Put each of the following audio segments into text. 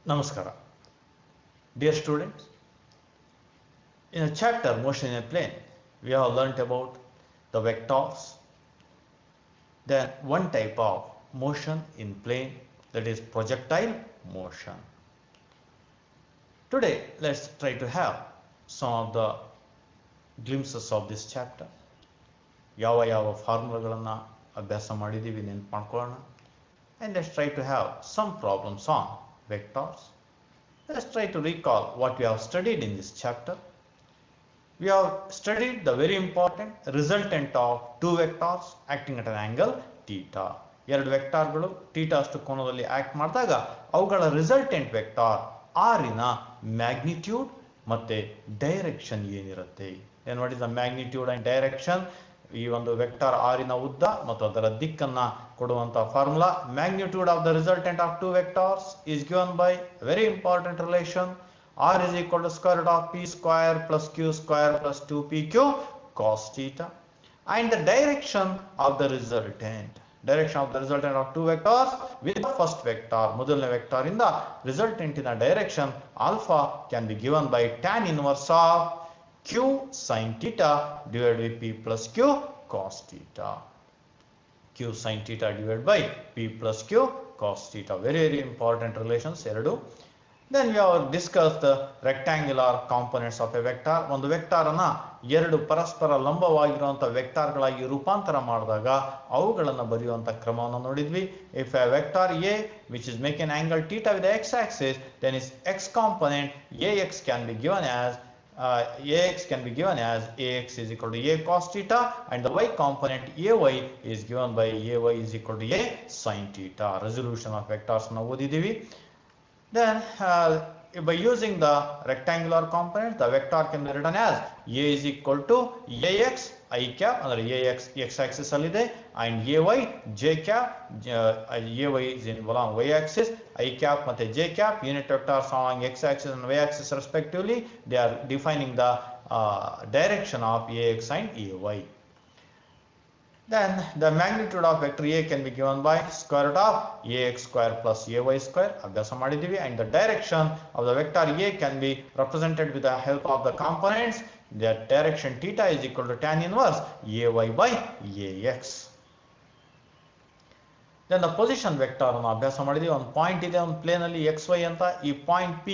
Namaskara. Dear students, in a chapter Motion in a Plane, we have learnt about the vectors, then one type of motion in plane, that is projectile motion. Today, let's try to have some of the glimpses of this chapter. ಯಾವ ಫಾರ್ಮುಲಾಗಳನ್ನು ಅಭ್ಯಾಸ ಮಾಡಿದ್ದೀವಿ ನೆನಪು ಮಾಡ್ಕೊಳ್ಳೋಣ. And let's try to have some problems on vectors. Let's try to recall what we have studied in this chapter. We have studied the very important resultant of two vectors acting at an angle theta. ಎರಡು ವೆಕ್ಟಾರ್ಗಳು theta ಅಷ್ಟು ಕೋನದಲ್ಲಿ act ಮಾಡಿದಾಗ ಅವುಗಳ resultant vector ಆರಿನ magnitude ಮತ್ತೆ direction ಏನಿರುತ್ತೆ. ಏನು what is the magnitude and direction? ಈ ಒಂದು ವೆಕ್ಟಾರ್ ಆರಿನ ಉದ್ದ ಮತ್ತು ಅದರ ದಿಕ್ಕನ್ನ ಕೊಡುವಂತಹ formula magnitude of the resultant of two vectors is given by very important relation r is equal to square root of p square plus q square plus 2pq cos theta, and the direction of the resultant of two vectors with the first vector ಮೊದಲನೇ vector ಇಂದ resultant in a direction alpha can be given by tan inverse of q sin theta divided by p plus q cos theta. q sin theta divided by p plus q cos theta, very important relations ಎರಡು. Then we have discussed the rectangular components of a vector. ಒಂದು vector ಅನ್ನ ಎರಡು ಪರಸ್ಪರ ಲಂಬವಾಗಿರುವಂತಹ ವೆಕ್ಟಾರ್ಗಳಾಗಿ ರೂಪಾಂತರ ಮಾಡಿದಾಗ ಅವುಗಳನ್ನು ಬರೆಯುವಂತ ಕ್ರಮವನ್ನು ನೋಡಿದ್ವಿ. If a vector A which is making an angle theta with the x axis, then its x component ax can be given as ax is equal to a cos theta, and the y component ay is given by ay is equal to a sin theta. Resolution of vectors ನಾವು ಓದಿದ್ದೀವಿ. Then by using the rectangular component, the vector can be written as a is equal to ax I cap, ಅಂದರೆ ax x axis ಅಲ್ಲಿದೆ, and ay j cap, ay is in along y axis, I cap ಮತ್ತೆ j cap unit vectors along x axis and y axis respectively. They are defining the direction of ax and ay. Then the magnitude of vector A can be given by square root of ax square plus ay square. ಅಭ್ಯಾಸ ಮಾಡಿದ್ದೀವಿ. And the direction of the vector A can be represented with the help of the components. That direction theta is equal to tan inverse ay by ax. Then the position vector ಅನ್ನು ಅಭ್ಯಾಸ ಮಾಡಿದ್ದೀವಿ. ಒಂದು point ಇದೆ ಒಂದು plane ಅಲ್ಲಿ xy ಅಂತ. ಈ point P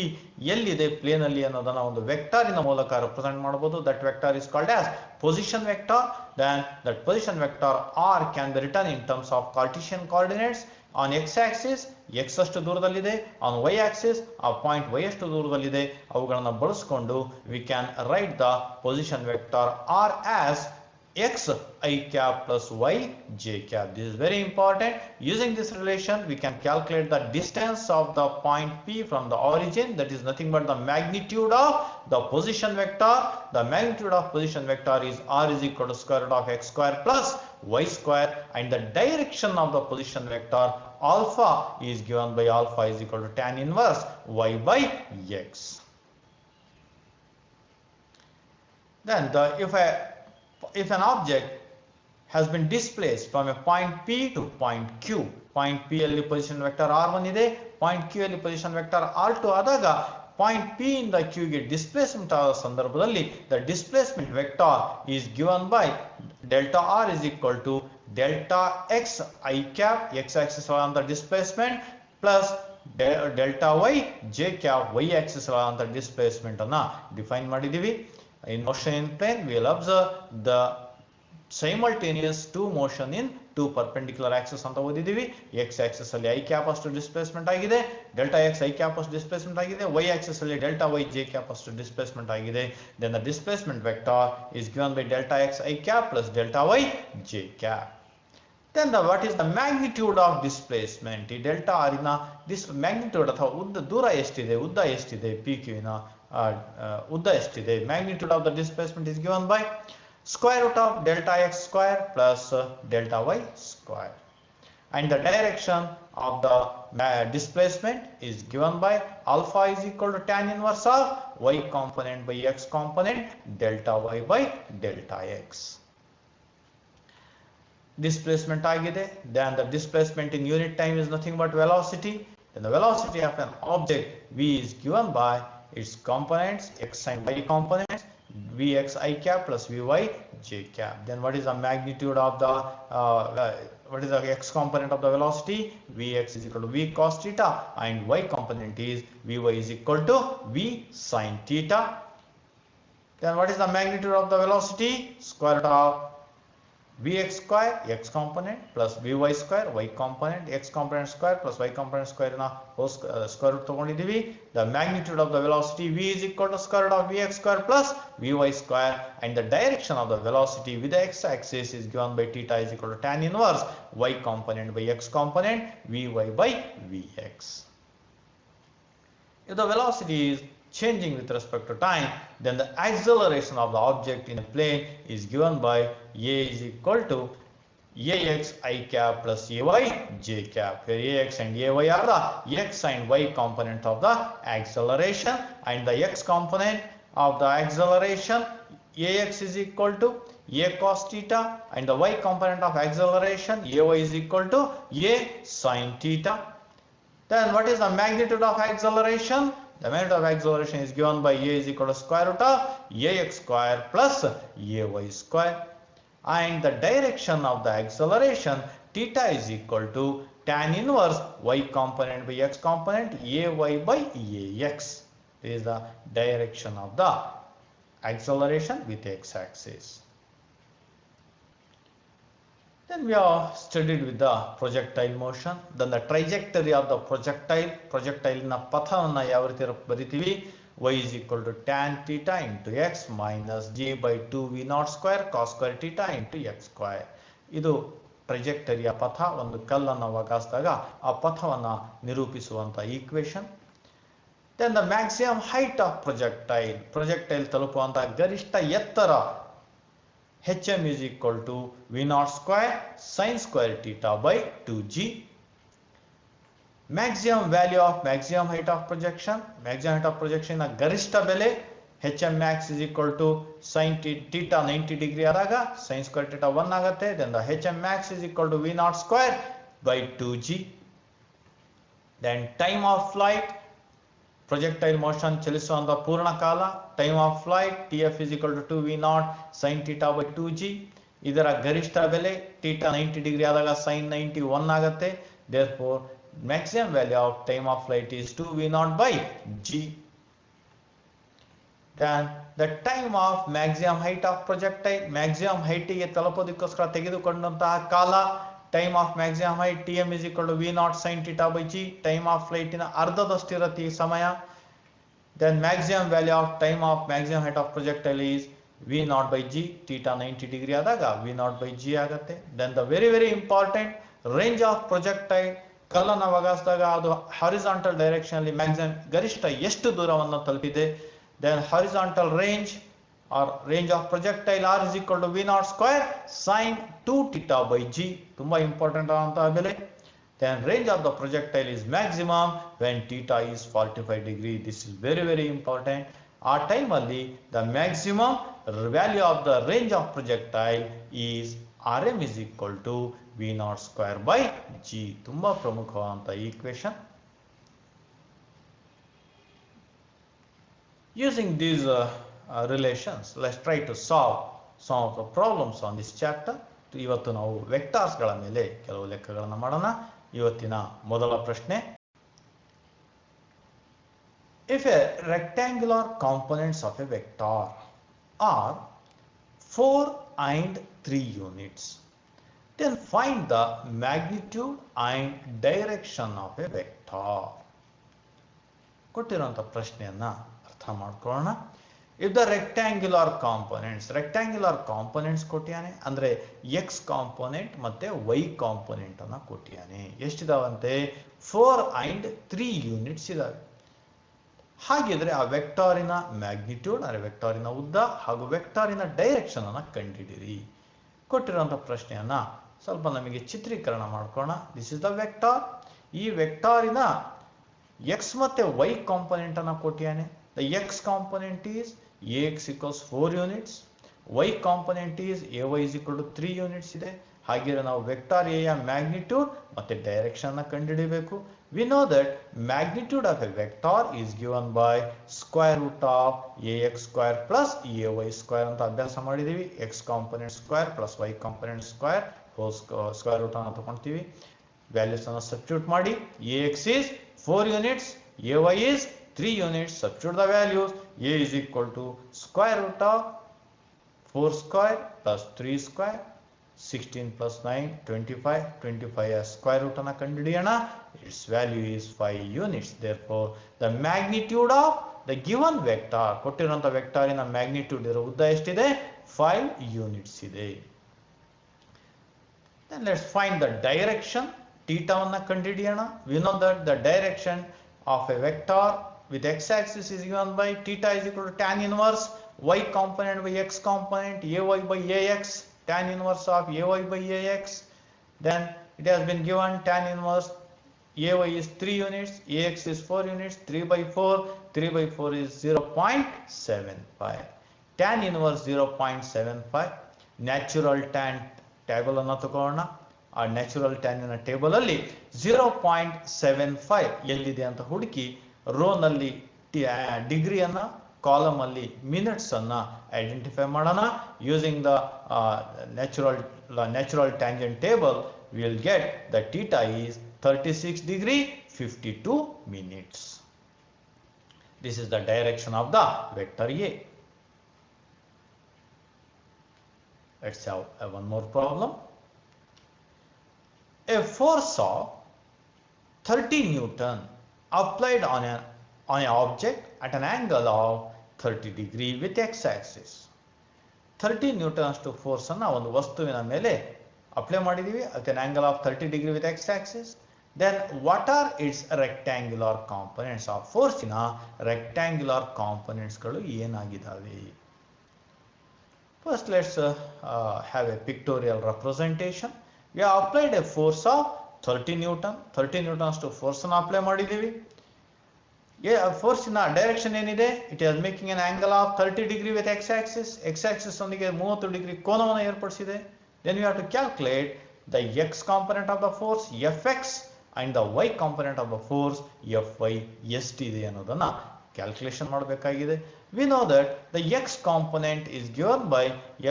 ಎಲ್ಲಿದೆ ಪ್ಲೇನ್ ಅಲ್ಲಿ ಅನ್ನೋದನ್ನ ಒಂದು ವೆಕ್ಟಾರಿನ ಮೂಲಕ ರೆಪ್ರೆಸೆಂಟ್ ಮಾಡಬಹುದು. That vector is called as position vector. Then that position vector r can be written in terms of Cartesian coordinates. On x axis x ಅಷ್ಟು ದೂರದಲ್ಲಿದೆ, on y axis ಆ point y ಅಷ್ಟು ದೂರದಲ್ಲಿದೆ. ಅವುಗಳನ್ನು ಬಳಸಿಕೊಂಡು we can write the position vector r as x I cap plus y j cap. This is very important. Using this relation we can calculate the distance of the point P from the origin, that is nothing but the magnitude of the position vector. The magnitude of position vector is r is equal to square root of x square plus y square, and the direction of the position vector alpha is given by alpha is equal to tan inverse y by x. Then if an object has been displaced from a point P to point Q, point P ಅಲ್ಲಿ position vector r1 ಇದೆ, point Q ಅಲ್ಲಿ position vector r2 ಆದಾಗ point P ಇಂದ Q ಗೆ displacement ಆದ ಸಂದರ್ಭದಲ್ಲಿ the displacement vector is given by delta r is equal to delta x I cap, x axis on the displacement, plus delta y j cap, y axis on the displacement ಅನ್ನ define ಮಾಡಿದ್ದೀವಿ. In motion in plane, we will observe the simultaneous two motion in two perpendicular axes ಅಂತ ಓದಿದ್ದೀವಿ. x axis ಅಲ್ಲಿ I cap ಅಷ್ಟು displacement ಆಗಿದೆ, delta x I cap ಅಷ್ಟು displacement ಆಗಿದೆ, y axis ಅಲ್ಲಿ delta y j cap ಅಷ್ಟು displacement ಆಗಿದೆ. Then the displacement vector is given by delta x I cap plus delta y j cap. Then what is the magnitude of displacement? ಈ delta ಆರಿನ magnitude ಅಥವಾ ದೂರ ಎಷ್ಟಿದೆ, ಉದ್ದ ಎಷ್ಟಿದೆ, pq ನ ಉದ್ದ ಎಷ್ಟಿದೆ, magnitude of the displacement is given by square root of delta x square plus delta y square, and the direction of the displacement is given by alpha is equal to tan inverse of y component by x component delta y by delta x. Displacement ಆಗಿದೆ. Then the displacement in unit time is nothing but velocity. then the velocity of an object v is given by its components x and y components vx I cap plus vy j cap. Then what is the magnitude of the what is the x component of the velocity? Vx is equal to v cos theta and y component is vy is equal to v sin theta. Then what is the magnitude of the velocity? Square root of vx square x component plus vy square y component x component square plus y component square na square root ತಗೊಂಡಿದ್ದೀವಿ. The magnitude of the velocity v is equal to square root of vx square plus vy square, and the direction of the velocity with the x axis is given by theta is equal to tan inverse y component by x component vy by vx. If the velocity is changing with respect to time, then the acceleration of the object in a plane is given by a is equal to ax I cap plus ay j cap, where ax and ay are the x and y component of the acceleration, and the x component of the acceleration ax is equal to a cos theta, and the y component of acceleration ay is equal to a sin theta. Then what is the magnitude of acceleration? The magnitude of acceleration is given by a is equal to square root of ax square plus ay square, and the direction of the acceleration theta is equal to tan inverse y component by x component ay by ax. This is the direction of the acceleration with x axis. Then we have studied with the projectile motion. Then the trajectory of the projectile na pathavanna ಯಾವ ರೀತಿ ಬರಿತೀವಿ? Y is equal to tan theta into x minus g by 2 v naught square cos square theta into x square. ಇದು ಟ್ರಜೆಕ್ಟರಿಯ ಪಥ. ಒಂದು ಕಲ್ಲನ್ನು ಒಗಾಸಿದಾಗ ಆ ಪಥವನ್ನು ನಿರೂಪಿಸುವಂತ equation. Then the maximum height of projectile ತಲುಪುವಂತ ಗರಿಷ್ಠ ಎತ್ತರ hm is equal to v naught square sin square theta by 2g. Maximum value of maximum height of projection ನ ಗರಿಷ್ಠ ಬೆಲೆ hm max is equal to sin theta 90 degree ಆದಾಗ sin square theta 1 ಆಗುತ್ತೆ. Then the hm max is equal to v naught square by 2g. Then time of flight, projectile motion ಚಲಿಸುವಂತ ಪೂರ್ಣ ಕಾಲ, time of flight tf is equal to 2v naught sin theta by 2g. ಇದರ ಗರಿಷ್ಠ ಬೆಲೆ theta 90 degree ಆದಾಗ sin 90 1 ಆಗುತ್ತೆ. Therefore maximum value of time of flight is 2v naught by g. Then the time of maximum height of projectile, maximum height ಗೆ ತಲುಪೋದಕ್ಕೋಸ್ಕರ ತೆಗೆದುಕೊಂಡಂತಹ ಕಾಲ, time of maximum height tm is equal to v naught sin theta by g. time of flight ನ ಅರ್ಧದಷ್ಟಿರತ್ತೆ ಈ ಸಮಯ. Then maximum value of time of maximum height of projectile is v naught by g. theta 90 degree ಆದಾಗ v naught by g ಆಗುತ್ತೆ. Then the very important range of projectile, ಕಲ್ಲನ್ನು ಒಗಾಸಿದಾಗ ಅದು horizontal direction ಅಲ್ಲಿ maximum ಗರಿಷ್ಠ ಎಷ್ಟು ದೂರವನ್ನು ತಲುಪಿದೆ. Then horizontal range or range of projectile r is equal to v naught square sin 2 theta by g. ತುಂಬಾ important ಆದಂತಹ ಬೆಲೆ. Then range of the projectile is maximum when theta is 45 degree. This is very important. ಆ time ಅಲ್ಲಿ the maximum value of the range of projectile is rm is equal to v naught square by g. ತುಂಬಾ ಪ್ರಮುಖವಾದಂತಹ equation. Using these relations, let's try to solve some of the problems on this chapter. ಇವತ್ತು ನಾವು ವೆಕ್ಟಾರ್ಸ್ ಗಳ ಮೇಲೆ ಕೆಲವು ಲೆಕ್ಕಗಳನ್ನು ಮಾಡೋಣ. ಇವತ್ತಿನ ಮೊದಲ ಪ್ರಶ್ನೆ, if a rectangular components of a vector are 4 and 3 units, then find the magnitude and direction of a vector. ಕೊಟ್ಟಿರುವಂತ ಪ್ರಶ್ನೆಯನ್ನ ಅರ್ಥ ಮಾಡ್ಕೊಳ್ಳೋಣ. if the rectangular components ಕೊಟ್ಟಿಯಾನೆ ಅಂದ್ರೆ x ಕಾಂಪೋನೆಂಟ್ ಮತ್ತೆ y ಕಾಂಪೋನೆಂಟ್ ಅನ್ನ ಕೊಟ್ಟಿಯಾನೆ. ಎಷ್ಟಿದಾವಂತೆ? 4 and 3 ಯೂನಿಟ್ಸ್ ಇದಾವೆ. ಹಾಗಿದ್ರೆ ಆ ವೆಕ್ಟಾರಿನ ಮ್ಯಾಗ್ನಿಟ್ಯೂಡ್ ಅಂದ್ರೆ ವೆಕ್ಟಾರಿನ ಉದ್ದ ಹಾಗೂ ವೆಕ್ಟಾರಿನ ಡೈರೆಕ್ಷನ್ ಅನ್ನ ಕಂಡುಹಿಡಿಯಿರಿ. ಕೊಟ್ಟಿರುವಂತ ಪ್ರಶ್ನೆಯನ್ನ ಸ್ವಲ್ಪ ನಮಗೆ ಚಿತ್ರೀಕರಣ ಮಾಡ್ಕೊಳ್ಳೋಣ. This is the vector. ಈ ವೆಕ್ಟಾರಿನ x ಮತ್ತೆ y ಕಾಂಪೋನೆಂಟ್ ಅನ್ನ ಕೊಟ್ಟಿಯಾನೆ. The x component is ax equals 4 units, y component is ay is equal to 3 units ಇದೆ. ಹಾಗಿದ್ರೆ ನಾವು ವೆಕ್ಟಾರ್ a ಯ ಮ್ಯಾಗ್ನಿಟ್ಯೂಡ್ ಮತ್ತೆ ಡೈರೆಕ್ಷನ್ ಅನ್ನು ಕಂಡುಹಿಡಿಯಬೇಕು. We know that magnitude of a vector is given by square root of ax square plus ay square ಅಂತ ಅಭ್ಯಾಸ ಮಾಡಿದೀವಿ. x component square plus y component square whole square root ಅನ್ನು ತಗೊಳ್ತೀವಿ. Values ಅನ್ನು substitute ಮಾಡಿ. ax is 4 units, ay is 3 units. Substitute the values. A is equal to square root of 4 square plus 3 square, 16 plus 9, 25, 25 as square root ಅನ್ನು ಕಂಡುಹಿಡಿಯೋಣ. Its value is 5 units. Therefore, the magnitude of the given vector, ಕೊಟ್ಟಿರುವಂತ ವೆಕ್ಟರಿನ magnitude ಇರೋ ಉದ್ದ ಎಷ್ಟಿದೆ? 5 units ಇದೆ. Then let's find the direction. ಥೀಟಾವನ್ನು ಕಂಡುಹಿಡಿಯೋಣ. We know that the direction of a vector with x-axis is given by theta is equal to tan inverse y component by x component, ay by ax, tan inverse of ay by ax. Then it has been given tan inverse ay is 3 units, ax is 4 units, 3 by 4, 3 by 4 is 0.75. Tan inverse 0.75. Natural tan table ಅನ್ನು ತಗೊಳ್ಳೋಣ. ಆ natural ಟ್ಯಾನಿನ table ಅಲ್ಲಿ 0.75 ಎಲ್ಲಿದೆ ಅಂತ ಹುಡುಕಿ ರೋನಲ್ಲಿ ಡಿಗ್ರಿಯನ್ನ, column ಅಲ್ಲಿ minutes ಅನ್ನ identify ಮಾಡೋಣ. Using the natural tangent table we will get that theta is 36 degree 52 minutes. This is the direction of the vector A. Let's have one more problem. A force of 30 Newton applied on an object at an angle of 30 degree with x-axis. 30 Newton ಅಷ್ಟು force ಅನ್ನು ಒಂದು ವಸ್ತುವಿನ ಮೇಲೆ apply ಮಾಡಿದೀವಿ at an angle of 30 degree with x-axis. Then what are its rectangular components? ಆ ಫೋರ್ಸಿನ rectangular components ಗಳು ಏನಾಗಿದ್ದಾವೆ? First let's have a pictorial representation. We have applied a force of 30 Newton. 30 Newton ಅಷ್ಟು force ಅನ್ನು apply ಮಾಡಿದೀವಿ. Force ಇನ direction ಏನಿದೆ? It is making an angle of 30 degree with x-axis. x-axis ಒಂದಿಗೆ 30 degree ಕೋನವನ್ನು ಏರ್ಪಡಿಸಿದೆ. Then we have to calculate the x component of the force Fx and the y component of the force Fy ಎಷ್ಟಿದೆ ಅನ್ನೋದನ್ನ calculation ಮಾಡಬೇಕಾಗಿದೆ. We know that the x component is given by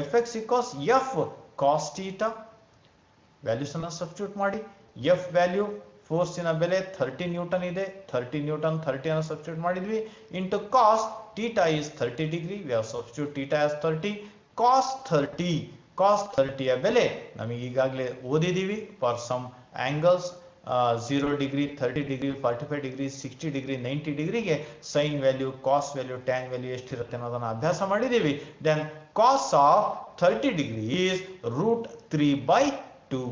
Fx equals F cos theta. Values ಅನ್ನು substitute ಮಾಡಿ. F value ಫೋರ್ಸಿನ ಬೆಲೆ 30 Newton ಇದೆ. 30 Newton 30 ಅನ್ನು substitute ಮಾಡಿದ್ವಿ. Into cos theta is 30 degree. We have substitute theta as 30. Cos 30 ಯ ಬೆಲೆ ನಮಗೆ ಈಗಾಗಲೇ ಓದಿದೀವಿ. For some angles 0 degree, 30 degree, 45 degree, 60 degree, 90 ಡಿಗ್ರಿಗೆ sine value, cos value, tan value ಎಷ್ಟಿರುತ್ತೆ ಅನ್ನೋದನ್ನ ಅಭ್ಯಾಸ ಮಾಡಿದೀವಿ. Then cos of 30 degree is √3/2.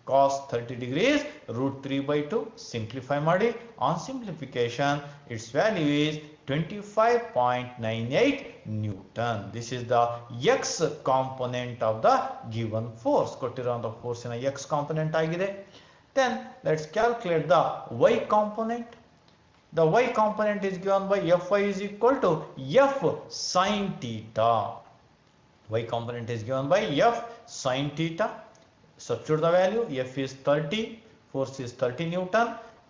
cos 30 degree is √3/2. Simplify ಮಾಡಿ. On simplification, its value is 25.98 Newton. This is the x component of the given force. ಕೊಟ್ಟಿರುವಂತ ಫೋರ್ಸಿನ x component ಆಗಿದೆ. Then let's calculate the y component. The y component is given by Fy is equal to F sin theta. Y component is given by F sin theta. Substitute the value. F is 30, force is 30 Newton,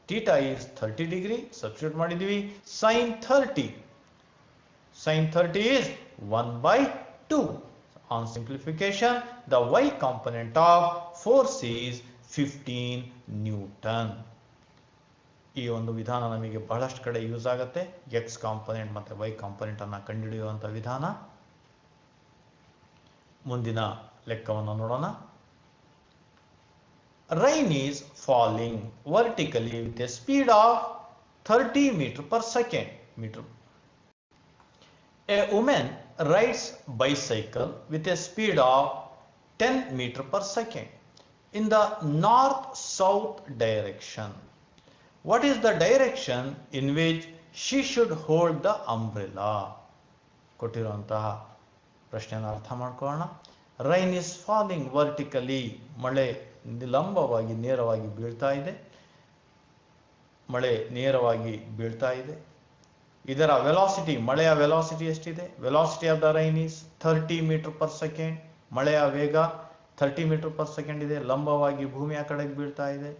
theta is 30 degree. Substitute ಮಾಡಿದೀವಿ. Sin 30 is 1/2. On simplification, the y component of force is 15 Newton. ಈ ಒಂದು ವಿಧಾನ ನಮಗೆ ಬಹಳಷ್ಟು ಕಡೆ use ಆಗುತ್ತೆ. x component ಮತ್ತೆ y component ಅನ್ನು ಕಂಡುಹಿಡಿಯುವಂತ ವಿಧಾನ. ಮುಂದಿನ ಲೆಕ್ಕವನ್ನು ನೋಡೋಣ. Rain is falling vertically with a speed of 30 meters per second. A woman rides bicycle with a speed of 10 meters per second in the north-south direction. What is the direction in which she should hold the umbrella? ಕೊಟ್ಟಿರುವಂತಹ ಪ್ರಶ್ನೆಯನ್ನು ಅರ್ಥ ಮಾಡ್ಕೊಳ್ಳೋಣ. Rain is falling vertically. ಮಳೆ ಲಂಬವಾಗಿ ನೇರವಾಗಿ ಬೀಳ್ತಾ ಇದೆ. ಮಳೆ ನೇರವಾಗಿ ಬೀಳ್ತಾ ಇದೆ. ಇದರ ವೆಲಾಸಿಟಿ, ಮಳೆಯ ವೆಲಾಸಿಟಿ ಎಷ್ಟಿದೆ? Velocity of the rain is 30 metre per second. ಮಳೆಯ ವೇಗ 30 ಮೀಟರ್ ಪರ್ ಸೆಕೆಂಡ್ ಇದೆ. ಲಂಬವಾಗಿ ಭೂಮಿಯ ಕಡೆಗೆ ಬೀಳ್ತಾ ಇದೆ.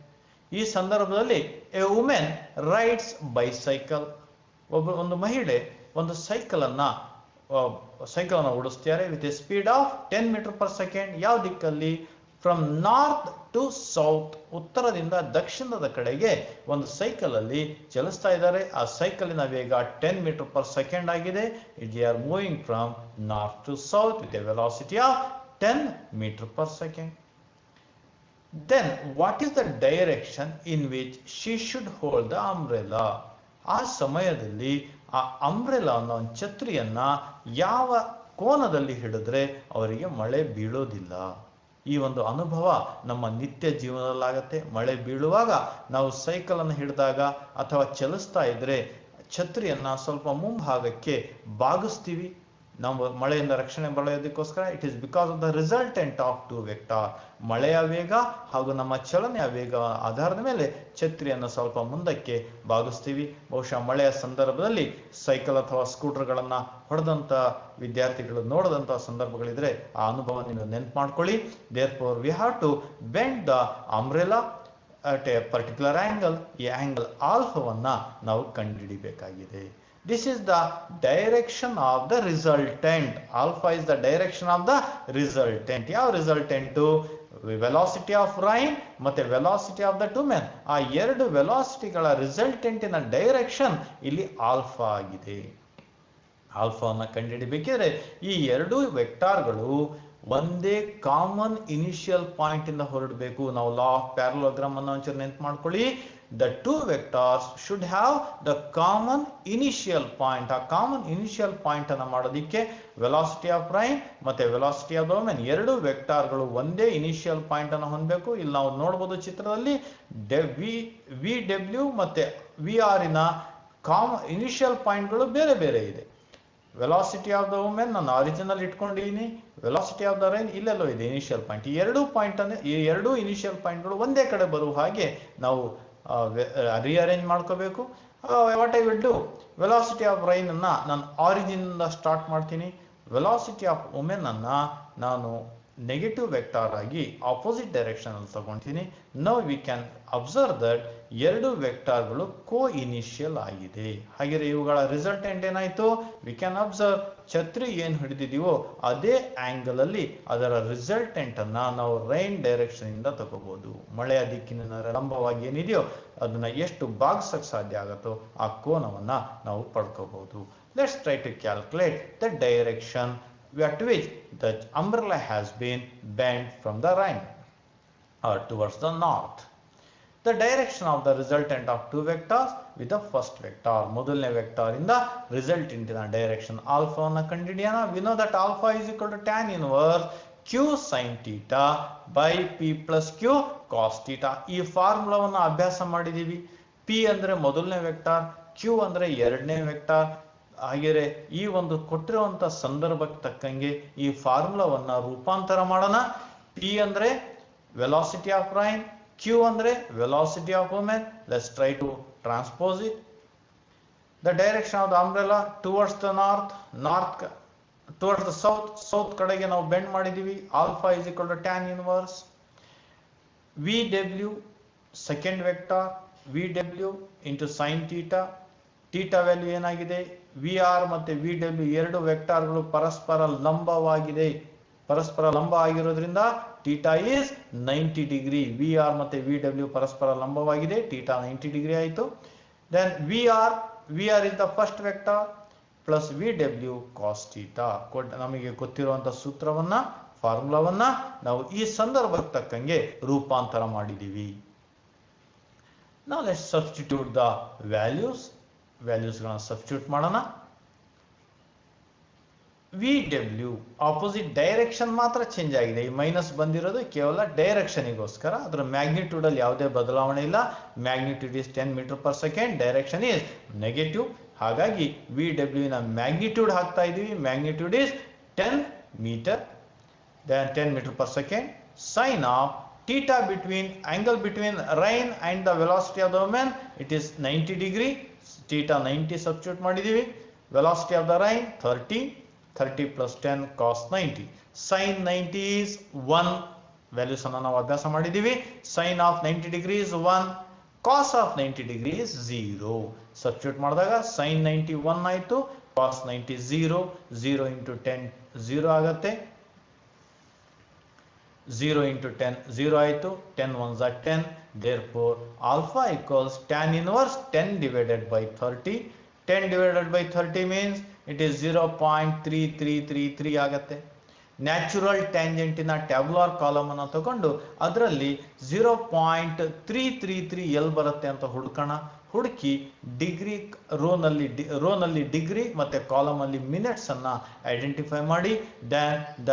ಈ ಸಂದರ್ಭದಲ್ಲಿ ಎ ವುಮೆನ್ ರೈಡ್ಸ್ ಬೈಸೈಕಲ್, ಒಂದು ಮಹಿಳೆ ಒಂದು ಸೈಕಲ್ ಅನ್ನು ಓಡಿಸ್ತಾರೆ with a speed of 10 metre per second. ಯಾವ ದಿಕ್ಕಲ್ಲಿ? ಫ್ರಮ್ ನಾರ್ತ್ ಟು ಸೌತ್, ಉತ್ತರದಿಂದ ದಕ್ಷಿಣದ ಕಡೆಗೆ ಒಂದು ಸೈಕಲ್ ಅಲ್ಲಿ ಚಲಿಸ್ತಾ ಇದ್ದಾರೆ. ಆ ಸೈಕಲಿನ ವೇಗ 10 ಮೀಟರ್ ಪರ್ ಸೆಕೆಂಡ್ ಆಗಿದೆ. They are moving from north to south with a velocity of 10 metre per second. Then what is the direction in which she should hold the umbrella? ಆ ಸಮಯದಲ್ಲಿ ಆ ಅಂಬ್ರೆಲಾ ಅನ್ನೋ ಛತ್ರಿಯನ್ನ ಯಾವ ಕೋನದಲ್ಲಿ ಹಿಡಿದ್ರೆ ಅವರಿಗೆ ಮಳೆ ಬೀಳೋದಿಲ್ಲ. ಈ ಒಂದು ಅನುಭವ ನಮ್ಮ ನಿತ್ಯ ಜೀವನದಲ್ಲಾಗತ್ತೆ. ಮಳೆ ಬೀಳುವಾಗ ನಾವು ಸೈಕಲ್ ಅನ್ನು ಹಿಡಿದಾಗ ಅಥವಾ ಚಲಿಸ್ತಾ ಇದ್ರೆ ಛತ್ರಿಯನ್ನ ಸ್ವಲ್ಪ ಮುಂಭಾಗಕ್ಕೆ ಬಾಗಿಸ್ತೀವಿ. ನಾವು ಮಳೆಯಿಂದ ರಕ್ಷಣೆ ಪಡೆಯೋದಕ್ಕೋಸ್ಕರ. It is because of the resultant of 2 vector. ಮಳೆಯ ವೇಗ ಹಾಗೂ ನಮ್ಮ ಚಲನೆಯ ವೇಗ ಆಧಾರದ ಮೇಲೆ ಛತ್ರಿಯನ್ನು ಸ್ವಲ್ಪ ಮುಂದಕ್ಕೆ ಬಾಗಿಸ್ತೀವಿ. ಬಹುಶಃ ಮಳೆಯ ಸಂದರ್ಭದಲ್ಲಿ ಸೈಕಲ್ ಅಥವಾ ಸ್ಕೂಟರ್ಗಳನ್ನು ಹೊಡೆದಂಥ ವಿದ್ಯಾರ್ಥಿಗಳು ನೋಡಿದಂಥ ಸಂದರ್ಭಗಳಿದ್ರೆ ಆ ಅನುಭವ ನೀವು ನೆನಪು ಮಾಡ್ಕೊಳ್ಳಿ. Therefore we have to bend the umbrella at a particular angle. ಈ ಆಂಗಲ್ ಆಲ್ಫಾವನ್ನ ನಾವು ಕಂಡುಹಿಡಿಬೇಕಾಗಿದೆ. This is the direction of the resultant. Alpha is the direction of the resultant. ಯಾವ resultant? ವೆಲಾಸಿಟಿ ಆಫ್ ರೈನ್ ಮತ್ತೆ ವೆಲಾಸಿಟಿ ಆಫ್ ದ ಟುಮೆನ್. ಆ ಎರಡು ವೆಲಾಸಿಟಿಗಳ ರಿಸಲ್ಟೆಂಟಿನ direction ಇಲ್ಲಿ alpha ಆಗಿದೆ. ಆಲ್ಫಾವನ್ನು ಕಂಡುಹಿಡಿಬೇಕಿದ್ರೆ ಈ ಎರಡು ವೆಕ್ಟಾರ್ಗಳು ಒಂದೇ ಕಾಮನ್ ಇನಿಷಿಯಲ್ ಪಾಯಿಂಟ್ ಇಂದ ಹೊರಡಬೇಕು. ನಾವು ಲಾ ಆಫ್ ಪ್ಯಾರಲೋಗ್ರಾಮ್ ಅನ್ನು ಒಂಚೂರು ನೆನಪು ಮಾಡ್ಕೊಳ್ಳಿ. The two vectors should have the common initial point. ಆ ಕಾಮನ್ ಇನಿಷಿಯಲ್ ಪಾಯಿಂಟ್ ಅನ್ನು ಮಾಡೋದಕ್ಕೆ ವೆಲಾಸಿಟಿ ಆಫ್ ರೈನ್ ಮತ್ತೆ ವೆಲಾಸಿಟಿ ಆಫ್ ದ ವುಮೆನ್ ಎರಡು ವೆಕ್ಟಾರ್ಗಳು ಒಂದೇ ಇನಿಷಿಯಲ್ ಪಾಯಿಂಟ್ ಅನ್ನು ಹೊಂದಬೇಕು. ಇಲ್ಲಿ ನಾವು ನೋಡಬಹುದು ಚಿತ್ರದಲ್ಲಿ ವಿ ಡಬ್ಲ್ಯೂ ಮತ್ತೆ ವಿ ಆರ್ ಇನ ಇನಿಷಿಯಲ್ ಪಾಯಿಂಟ್ಗಳು ಬೇರೆ ಬೇರೆ ಇದೆ. ವೆಲಾಸಿಟಿ ಆಫ್ ದ ವುಮೆನ್ ನಾನು ಆರಿಜಿನಲ್ ಇಟ್ಕೊಂಡಿದ್ದೀನಿ, ವೆಲಾಸಿಟಿ ಆಫ್ ದ ರೈನ್ ಇಲ್ಲೆಲ್ಲೋ ಇದೆ ಇನಿಷಿಯಲ್ ಪಾಯಿಂಟ್. ಈ ಎರಡು ಇನಿಷಿಯಲ್ ಪಾಯಿಂಟ್ಗಳು ಒಂದೇ ಕಡೆ ಬರುವ ಹಾಗೆ ನಾವು ರಿಅರೇಂಜ್ ಮಾಡ್ಕೋಬೇಕು. What I will do, velocity of rain ಅನ್ನ ನಾನು ಆರಿಜಿನ್ ಇಂದ ಸ್ಟಾರ್ಟ್ ಮಾಡ್ತೀನಿ. ವೆಲಾಸಿಟಿ ಆಫ್ ವುಮೆನ್ ಅನ್ನ ನಾನು ನೆಗೆಟಿವ್ ವೆಕ್ಟಾರ್ ಆಗಿ ಆಪೋಸಿಟ್ ಡೈರೆಕ್ಷನ್ ಅಲ್ಲಿ ತಗೊಳ್ತೀನಿ. Now we can observe that ಎರಡು ವೆಕ್ಟಾರ್ಗಳು ಕೋ ಇನಿಷಿಯಲ್ ಆಗಿದೆ. ಹಾಗೆ ಇವುಗಳ ರಿಸಲ್ಟೆಂಟ್ ಏನಾಯ್ತು? ವಿ ಕ್ಯಾನ್ ಅಬ್ಸರ್ವ್ ಛತ್ರಿ ಏನು ಹಿಡಿದಿದೀವೋ ಅದೇ ಆಂಗಲ್ ಅಲ್ಲಿ ಅದರ ರಿಸಲ್ಟೆಂಟ್ ಅನ್ನ ನಾವು ರೈನ್ ಡೈರೆಕ್ಷನ್ ಇಂದ ತಗೋಬಹುದು. ಮಳೆಯ ದಿಕ್ಕಿನ ಲಂಬವಾಗಿ ಏನಿದೆಯೋ ಅದನ್ನ ಎಷ್ಟು ಭಾಗಿಸಕ್ಕೆ ಸಾಧ್ಯ ಆಗುತ್ತೋ ಆ ಕೋನವನ್ನ ನಾವು ಪಡ್ಕೋಬಹುದು. Let's try to calculate the direction at which the umbrella has been bent from the Rhine or towards the north. The direction of the resultant of two vectors with the first vector. ಮೊದಲನೇ vector ಇಂದ resultant ನ direction ಆಲ್ಫಾವನ್ನು ಕಂಡುಹಿಡಿಯೋಣ. We know that alpha is equal to tan inverse q sin theta by p plus q cos theta. ಈ ಫಾರ್ಮುಲಾವನ್ನು ಅಭ್ಯಾಸ ಮಾಡಿದೀವಿ. p ಅಂದ್ರೆ ಮೊದಲನೇ vector, q ಅಂದ್ರೆ ಎರಡನೇ ವೆಕ್ಟಾರ್. ಹಾಗೆಯೇ ಈ ಒಂದು ಕೊಟ್ಟಿರುವಂತ ಸಂದರ್ಭಕ್ಕೆ ತಕ್ಕಂಗೆ ಈ ಫಾರ್ಮುಲಾವನ್ನ ರೂಪಾಂತರ ಮಾಡೋಣ. P ಅಂದ್ರೆ ವೆಲಾಸಿಟಿ ಆಫ್ ರೈನ್, Q ಅಂದ್ರೆ velocity of women. Let's try to transpose it. The direction of the umbrella towards the north towards the south ಕಡೆಗೆ ನಾವು ಬೆಂಡ್ ಮಾಡಿದೀವಿ. Alpha is equal to tan inverse V W second vector, V W into sine theta. Theta value ಏನಾಗಿದೆ? V R ಮತ್ತೆ V W ಎರಡು ವೆಕ್ಟಾರ್ಗಳು ಪರಸ್ಪರ ಲಂಬವಾಗಿದೆ. ಪರಸ್ಪರ ಲಂಬ ಆಗಿರೋದ್ರಿಂದ theta is 90 degree. V R ಮತ್ತೆ ವಿ ಡಬ್ಲ್ಯೂ ಪರಸ್ಪರ ಲಂಬವಾಗಿದೆ, ಥೀಟಾ 90 ಡಿಗ್ರಿ ಆಯಿತು. Then V R is the first vector plus V W cos theta. ನಮಗೆ ಗೊತ್ತಿರುವಂತಹ ಸೂತ್ರವನ್ನ ಫಾರ್ಮುಲಾವನ್ನ ನಾವು ಈ ಸಂದರ್ಭಕ್ಕೆ ತಕ್ಕಂಗೆ ರೂಪಾಂತರ ಮಾಡಿದೀವಿ. Now let's substitute the ವ್ಯಾಲ್ಯೂಸ್ಗಳನ್ನ ಸಬ್ಸ್ಟಿಟ್ಯೂಟ್ ಮಾಡೋಣ. ವಿ ಡಬ್ಲ್ಯೂ ಆಪೋಸಿಟ್ ಡೈರೆಕ್ಷನ್ ಮಾತ್ರ ಚೇಂಜ್ ಆಗಿದೆ. ಈ ಮೈನಸ್ ಬಂದಿರೋದು ಕೇವಲ ಡೈರೆಕ್ಷನಿಗೋಸ್ಕರ. ಅದರ ಮ್ಯಾಗ್ನಿಟ್ಯೂಡ್ ಅಲ್ಲಿ ಯಾವುದೇ ಬದಲಾವಣೆ ಇಲ್ಲ. Magnitude is 10 metre per second, direction is negative. ಹಾಗಾಗಿ ವಿ ಡಬ್ಲ್ಯೂ ನ ಮ್ಯಾಗ್ನಿಟ್ಯೂಡ್ ಹಾಕ್ತಾ ಇದೀವಿ. Magnitude is 10 metre, 10 metre per second. Sine of theta angle between rain and the velocity of the woman, it is 90 degree. theta 90 substitute ಮಾಡಿದೀವಿ. velocity of the rain 30 plus 10 cos 90. sin 90 is 1. Values ಅನ್ನು ನಾವು ಅಭ್ಯಾಸ ಮಾಡಿದೀವಿ. sin of 90 degree is 1. cos of 90 degree is 0. Substitute ಮಾಡಿದಾಗ sin 90 1 ಆಯಿತು, cos 90 0, 0 into 10 0 ಆಗುತ್ತೆ, 0 into 10 0 ಆಯಿತು, 10 ones are 10, therefore alpha equals tan inverse 10 divided by 30. 10 divided by 30 means it is 0.3333 ಆಗುತ್ತೆ. Natural ಟ್ಯಾಂಜೆಂಟಿನ tabular column ಅನ್ನು ತಗೊಂಡು ಅದರಲ್ಲಿ 0.333 ಎಲ್ಲಿ ಬರುತ್ತೆ ಅಂತ ಹುಡುಕಿ ಡಿಗ್ರಿ ರೋನಲ್ಲಿ ಡಿಗ್ರಿ ಮತ್ತೆ ಕಾಲಮ್ ಅಲ್ಲಿ ಮಿನಿಟ್ಸ್ ಅನ್ನ ಐಡೆಂಟಿಫೈ ಮಾಡಿ, then the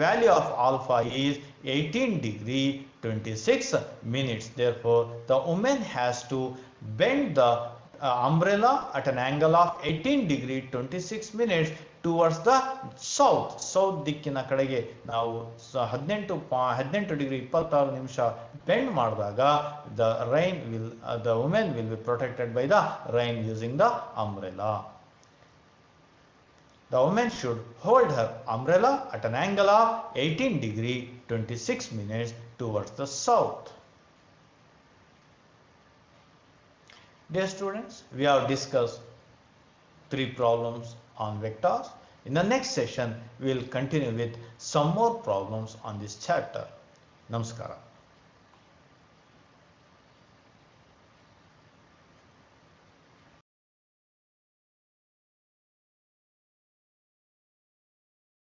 value of alpha is 18 degree 26 minutes. Therefore the woman has to bend the umbrella at an angle of 18 degree 26 minutes towards the south ದಿಕ್ಕಿನ ಕಡೆಗೆ ನಾವು 18 ಡಿಗ್ರಿ 26 ನಿಮಿಷ bend ಮಾಡಿದಾಗ the woman will be protected by the rain using the umbrella. The woman should hold her umbrella at an angle of 18 degree 26 minutes towards the south. Dear students, we have discussed 3 problems on vectors. In the next session, we will continue with some more problems on this chapter. Namaskara.